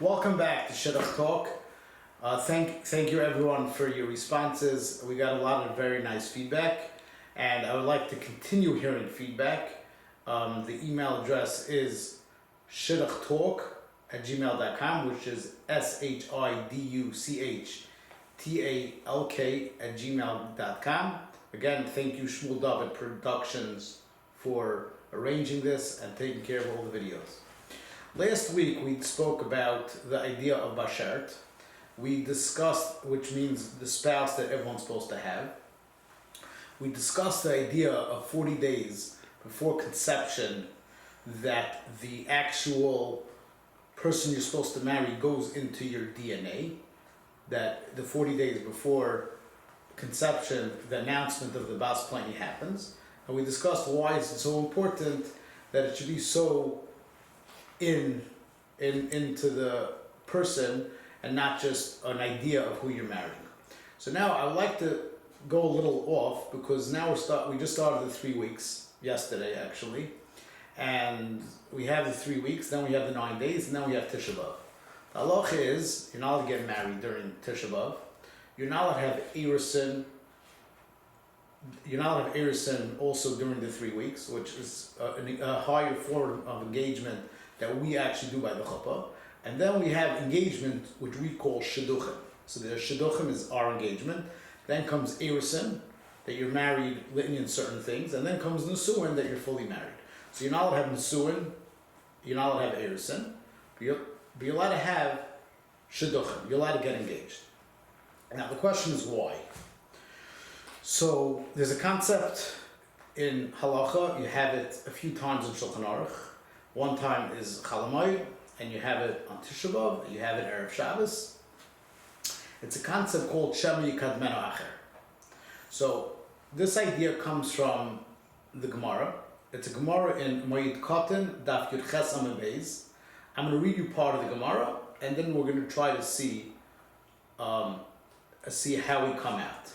Welcome back to Shidduch Talk. Thank you everyone for your responses. We got a lot of very nice feedback, and I would like to continue hearing feedback. The email address is shidduchtalk@gmail.com, which is shidduchtalk@gmail.com. Again, thank you Shmuel David Productions for arranging this and taking care of all the videos. Last week we spoke about the idea of bashert. We discussed, which means the spouse that everyone's supposed to have. We discussed the idea of 40 days before conception, that the actual person you're supposed to marry goes into your DNA, that the 40 days before conception, the announcement of the bas plani happens. And we discussed why it's so important that it should be so into the person and not just an idea of who you're marrying. So now I would like to go a little off, because now we just started the 3 weeks, yesterday actually, and we have the 3 weeks, then we have the 9 days, and then we have Tisha B'Av. The halacha is, you're not allowed to get married during Tisha B'Av. You're not allowed to have erusin. You're not allowed to have erusin also during the 3 weeks, which is a higher form of engagement that we actually do by the chuppah. And then we have engagement, which we call shidduchim. So the shidduchim is our engagement. Then comes erusin, that you're married in certain things. And then comes nesuin, that you're fully married. So you're not allowed to have nesuin, you're not allowed to have erusin, but you're allowed to have shidduchim. You're allowed to get engaged. Now the question is why? So there's a concept in halacha, you have it a few times in Shulchan Aruch. One time is Chalamoid, and you have it on Tisha B'Av, you have it Erev Shabbos. It's a concept called Shema Yikadmenu Acher. So this idea comes from the Gemara. It's a Gemara in Moed Katan, Daf Yud Ches Amud Beis. I'm going to read you part of the Gemara, and then we're going to try to see how we come out.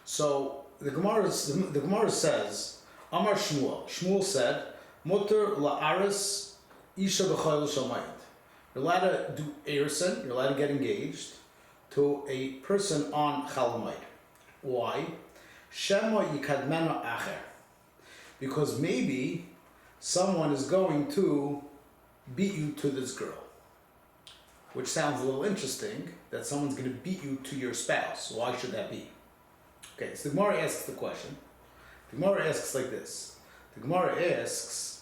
So the Gemara says, Amar Shmuel. Shmuel said, Mutter la'aris isha b'chayil shamayit. You're allowed to do erusin, you're allowed to get engaged to a person on chalamayit. Why? Shema yikadmenu acher. Because maybe someone is going to beat you to this girl. Which sounds a little interesting, that someone's going to beat you to your spouse. Why should that be? Okay, so the Gemara asks the question. The Gemara asks like this. The Gemara asks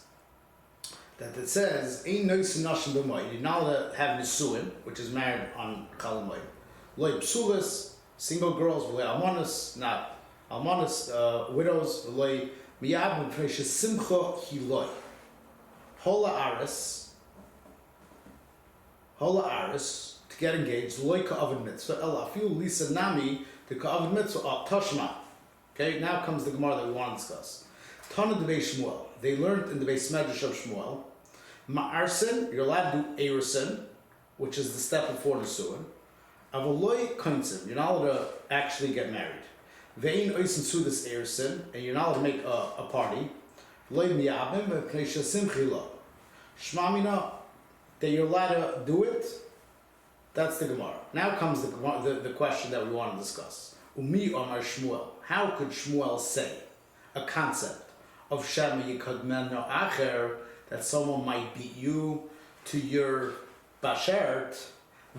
that it says, Ein noisen nashim b'mayid. You're not allowed to have nesuin, which is married on chalamayid. Loy psulas, single girls, loy almanas, not almanas, widows, loy miyab b'pnei shesimcha hiloy. Hola aris, to get engaged, loy ka'avid mitzvah, ela afilu lisa nami, to ka'avid mitzvah, tashma. Okay, now comes the Gemara that we want to discuss. Tana de Beis Shmuel. They learned in the Beis Medrash of Shmuel. Ma'arsin, you're allowed to do erusin, which is the step before the suin. Avoloi koinsim, you're not allowed to actually get married. Ve'in oisin sudas erusin, and you're not allowed to make a party. Loi miyabim v'pnei shesimchi lo. Shmamina, that you're allowed to do it. That's the Gemara. Now comes the question that we want to discuss. Umi Amar Shmuel. How could Shmuel say a concept of Shema Yikadmenu Acher, that someone might beat you to your bashert?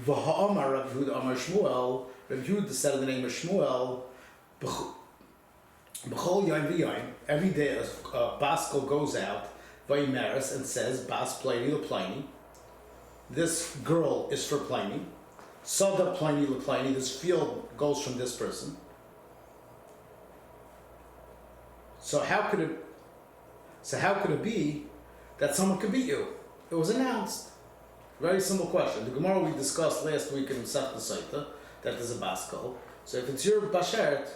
V'ha'amar Rav Yehuda Amar Shmuel. Rav Yehuda said in the name of Shmuel, B'chol yom v'yom, every day a baskol goes out, v'yimeres, and says, Bas Pliny LePliny. This girl is for Pliny. Sada Pliny LePliny, this field goes from this person. So how could it be that someone could beat you? It was announced. Very simple question. The Gemara we discussed last week in Masechta Saita, that there's a baskol. So if it's your bashert,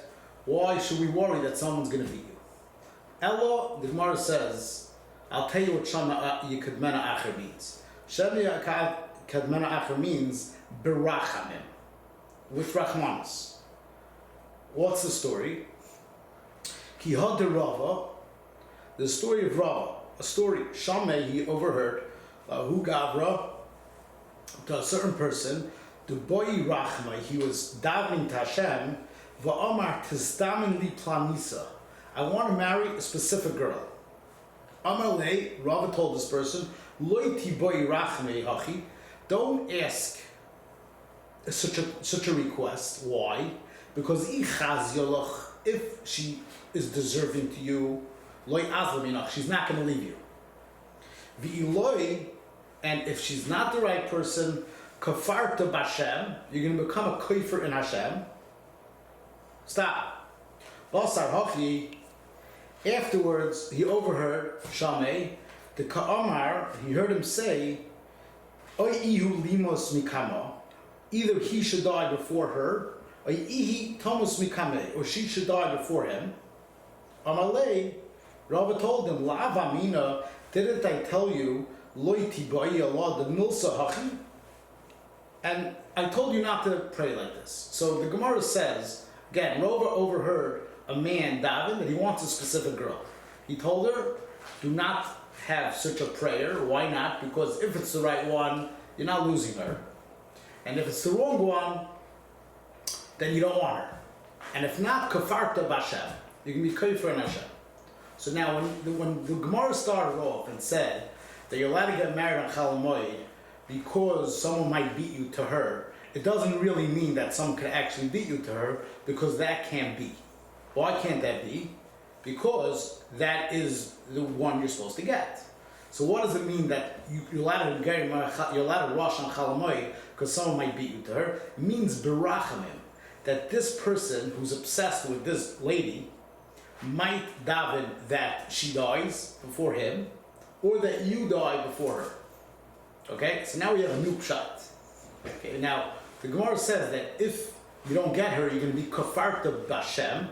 why should we worry that someone's going to beat you? Ella, the Gemara says, I'll tell you what Shema Yikadmenu Acher means. Shema Yikadmenu Acher means berachamim, with rachmanis. What's the story? Ki had Rava, the story of Rava, a story, Shammai, he overheard, Hu Gavra, to a certain person, the boy Rachma, he was davening to Hashem, va'amar tizdamin li planisa. I want to marry a specific girl. Amalei, Rava told this person, loiti boy Rachme hachi, don't ask such a request. Why? Because if she is deserving to you, she's not going to leave you. V'iloi, and if she's not the right person, kafarta b'Hashem, you're going to become a kafir in Hashem. Stop. Basar hachi. Afterwards, he overheard Shamei, the Ka'amar, he heard him say, Oy ihu limos mikama, either he should die before her, or ihi tomos mikame, or she should die before him. Amalei, Rava told him, La'avamina, didn't I tell you, loiti ba'i Allah, the milsa hachi? And I told you not to pray like this. So the Gemara says, again, Rava overheard a man daven that he wants a specific girl. He told her, do not have such a prayer. Why not? Because if it's the right one, you're not losing her. And if it's the wrong one, then you don't want her. And if not, kafarta b'Hashem, you can be kafir in Hashem. So now when the Gemara started off and said that you're allowed to get married on Chol Hamoed because someone might beat you to her, it doesn't really mean that someone could actually beat you to her, because that can't be. Why can't that be? Because that is the one you're supposed to get. So what does it mean that you're allowed to rush on Chol Hamoed because someone might beat you to her? It means berachamim, that this person who's obsessed with this lady might daven that she dies before him, or that you die before her. Okay, so now we have a new pshat. Okay, now the Gemara says that if you don't get her, you're going to be kafarta b'Hashem.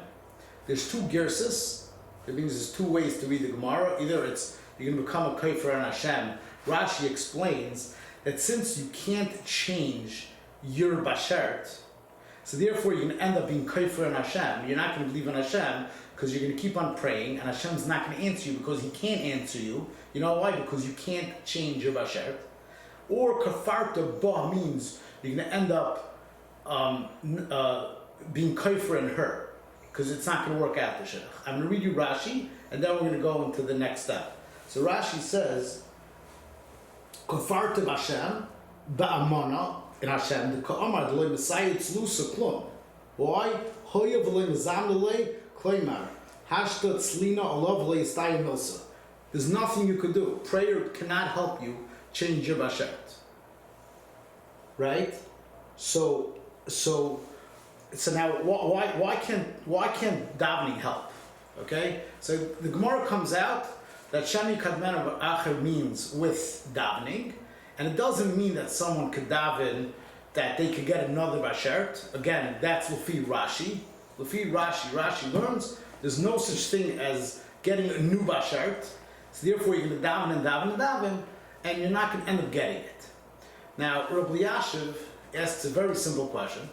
There's two gerses. That means there's two ways to read the Gemara. Either it's you're going to become a kafir on Hashem. Rashi explains that since you can't change your bashert, so therefore you're going to end up being kafir on Hashem. You're not going to believe in Hashem because you're going to keep on praying, and Hashem's not going to answer you because He can't answer you. You know why? Because you can't change your bashert. Or kafarta ba means you're going to end up being kafir in her, because it's not going to work out the shidduch. I'm going to read you Rashi, and then we're going to go into the next step. So Rashi says, kafarta b'Hashem ba'amana in Hashem, the ka'amar d'loi Messiah tzlusa klum. Why? Hoya v'loi mezam d'loi kloimar. Hashta tzlina olav v'loi yistayim milsa. There's nothing you could do. Prayer cannot help you change your bashert. Right? So now why can't davening help? Okay? So the Gemara comes out that Shani Kadmena Acher means with davening, and it doesn't mean that someone could daven that they could get another bashert. Again, that's Lefi Rashi. Lefi Rashi, Rashi learns there's no such thing as getting a new bashert. So therefore you're going to daven and daven and daven, and you're not going to end up getting it. Now, Rabbi Yashiv asks a very simple question.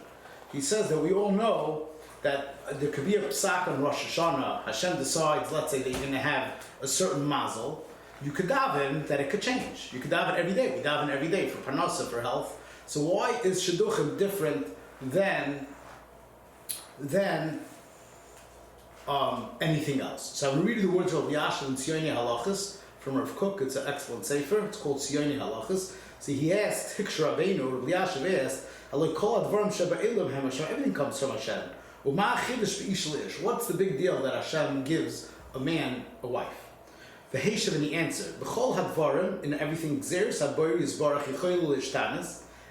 He says that we all know that there could be a psak on Rosh Hashanah. Hashem decides, let's say, that you're going to have a certain mazel. You could daven that it could change. You could daven every day. We daven every day for parnasa, for health. So why is Shidduchim different than anything else? So I'm going to read you the words of Rabbi Yashiv in Tziyoni Halachas from Rav Kook. It's an excellent sefer. It's called Tziyoni Halachas. So he asked, Hiksh Rabbeinu, Rabbi Yashiv asked, everything comes from Hashem. What's the big deal that Hashem gives a man a wife? The Heshav, and he answered, in everything,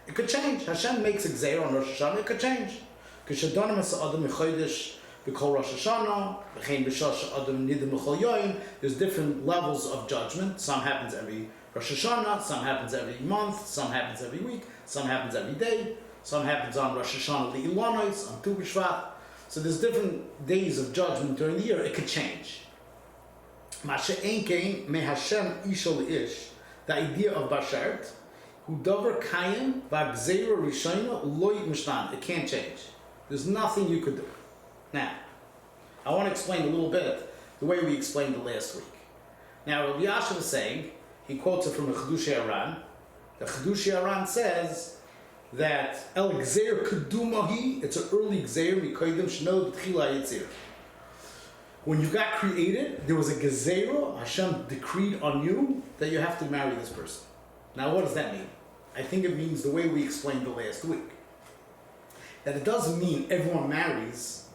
it could change. Hashem makes a gzeir on Rosh Hashanah, it could change. There's different levels of judgment. Some happens every Rosh Hashanah, some happens every month, some happens every week, some happens every day, some happens on Rosh Hashanah Le'ilanos, on Tu B'Shvat. So there's different days of judgment during the year. It could change. Ma'ashe'enkein me Hashem ishol ish, the idea of bashert, hu davar kayim v'agzeira rishayna loy mishnan. It can't change. There's nothing you could do. Now, I want to explain a little bit the way we explained it last week. Now, Rabbi Yashiv is saying, he quotes it from a Chedushei Aran, The Chidushi Aran says that El Gzeir Kedumahi, it's an early Gzeir, Mikoidim Shno D'Tchila Yitzir. When you got created, there was a Gezeira, Hashem decreed on you that you have to marry this person. Now what does that mean? I think it means the way we explained the last week. That it doesn't mean everyone marries.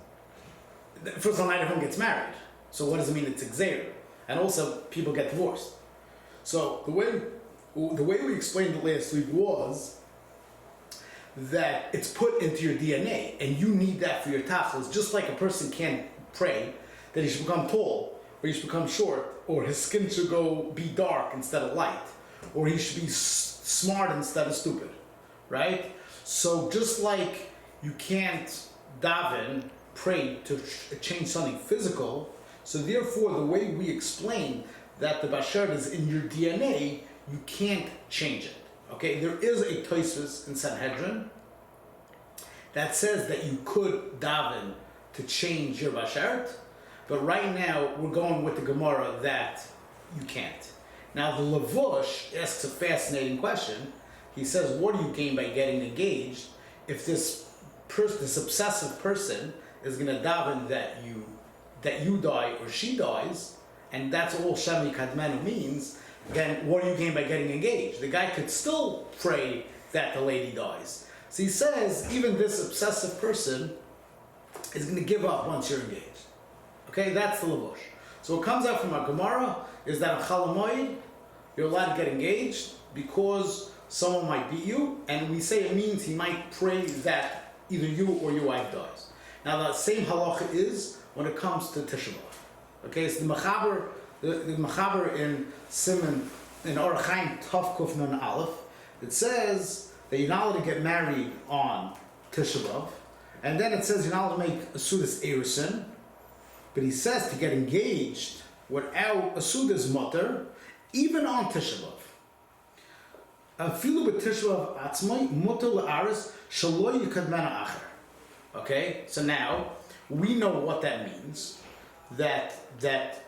First of all, not everyone gets married. So what does it mean it's Gzeira? And also, people get divorced. So the way we explained it last week was that it's put into your DNA, and you need that for your tachlis. Just like a person can't pray that he should become tall, or he should become short, or his skin should be dark instead of light, or he should be smart instead of stupid, right? So just like you can't daven, pray to change something physical, so therefore the way we explain that the Bashar is in your DNA, you can't change it. Okay, there is a Tosfos in Sanhedrin that says that you could daven to change your Bashart, but right now we're going with the Gemara that you can't. Now the Lavush asks a fascinating question. He says, what do you gain by getting engaged if this obsessive person is going to daven that you die or she dies, and that's all Shemi Kadmenu means? Then what do you gain by getting engaged? The guy could still pray that the lady dies. So he says, even this obsessive person is going to give up once you're engaged. Okay, that's the Lavush. So what comes out from our Gemara is that on Chalamoid, you're allowed to get engaged because someone might beat you, and we say it means he might pray that either you or your wife dies. Now the same halacha is when it comes to Tisha B'Av. Okay, so the Mechaber in Simon, in Orach Chaim Tov Kuf Nun Aleph, it says that you're not allowed to get married on Tisha B'Av, and then it says you're not allowed to make a Sudas Erusin, but he says to get engaged without a Sudas Mutter, even on Tisha B'Av. Afilu b'Tisha B'Av atzmai mutter la'aris shelo yikadmena acher. Okay, so now we know what that means. That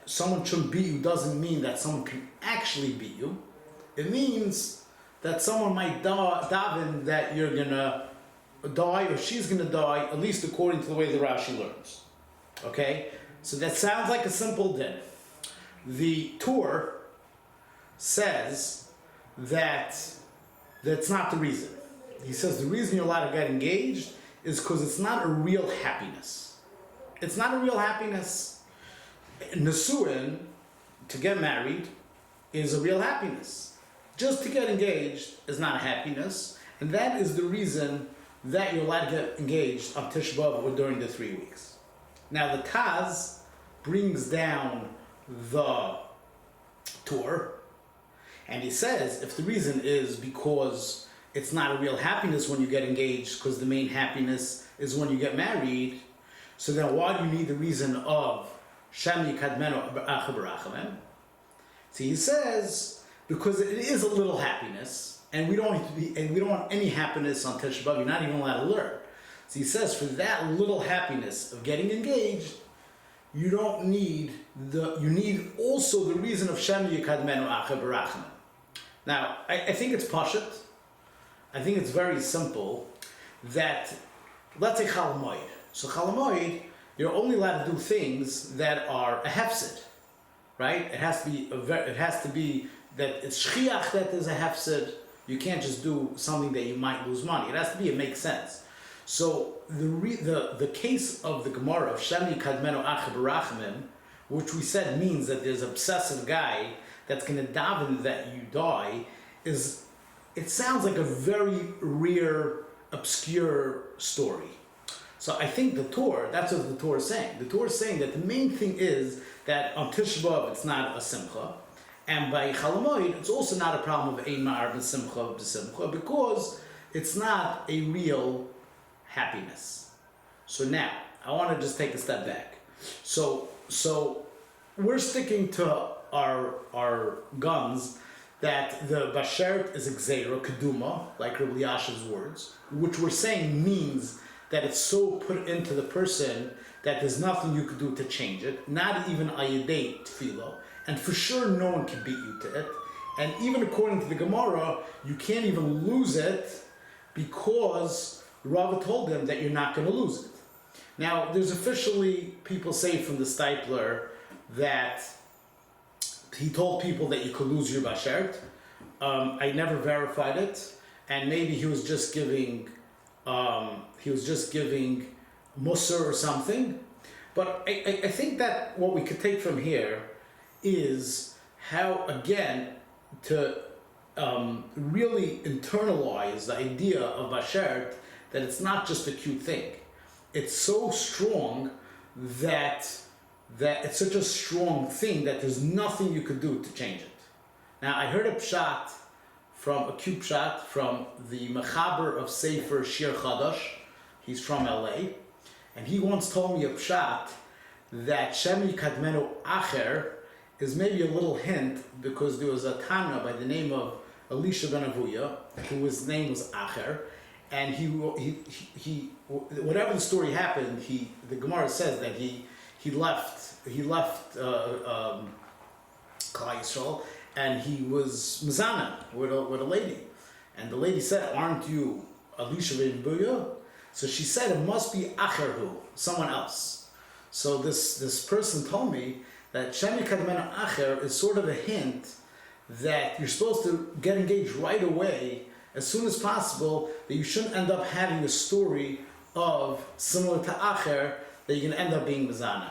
someone shouldn't beat you doesn't mean that someone can actually beat you. It means that someone might daven that you're gonna die or she's gonna die, at least according to the way the Rashi learns. Okay, so that sounds like a simple din. The Torah says that that's not the reason. He says the reason you're allowed to get engaged is because it's not a real happiness. It's not a real happiness. Nesuin, to get married, is a real happiness. Just to get engaged is not a happiness, and that is the reason that you're allowed to get engaged on Tisha B'Av or during the 3 weeks. Now the Taz brings down the Torah, and he says if the reason is because it's not a real happiness when you get engaged, because the main happiness is when you get married, so then why do you need the reason of Shem Yikadmenu B'Acha B'Rachamim? See, he says because it is a little happiness, and we don't want any happiness on Tisha B'Av. You're not even allowed to learn. So he says for that little happiness of getting engaged, you need also the reason of Shem Yikadmenu B'Acha B'Rachamim. Now, I think it's pashut. I think it's very simple that, let's say Chalamoid. So Chalamoid, you're only allowed to do things that are a hefsid, right? It has to be that it's shchiach that there's a hefsid. You can't just do something that you might lose money. It has to be, it makes sense. So the case of the Gemara of Shemi Kadmenu Acha B'Rachamim, which we said means that there's an obsessive guy that's going to daven that you die, it sounds like a very rare, obscure story. So I think the Torah, that's what the Torah is saying. The Torah is saying that the main thing is that on Tisha B'Av it's not a simcha, and by Chalamoid it's also not a problem of Ein Ma'ar b'Simcha b'Simcha, because it's not a real happiness. So now, I want to just take a step back. So we're sticking to our guns that the Bashert is a Gzeira, Keduma, like Rabbi Yashav's words, which we're saying means that it's so put into the person that there's nothing you could do to change it, not even Ayadei Tefillah, and for sure no one can beat you to it. And even according to the Gemara, you can't even lose it because Rava told him that you're not going to lose it. Now, there's officially people say from the Stipler that he told people that you could lose your bashert. I never verified it, and maybe he was just giving Musar or something. But I think that what we could take from here is how, again, to really internalize the idea of bashert, that it's not just a cute thing. It's so strong that it's such a strong thing that there's nothing you could do to change it. Now, I heard a cute pshat from the mechaber of Sefer Shir Chadash. He's from LA, and he once told me a pshat that Shemi Kadmenu Acher is maybe a little hint, because there was a Tana by the name of Elisha ben Avuya, whose name was Acher, and he whatever the story happened, the Gemara says that he left Klal Yisrael, and he was Mizana with a lady, and the lady said, "Aren't you Elisha ben Avuya?" So she said, "It must be Acherhu, someone else." So this person told me that Shemi Kadmenu Acher is sort of a hint that you're supposed to get engaged right away, as soon as possible, that you shouldn't end up having a story of similar to Acher, that you're going to end up being Mizana.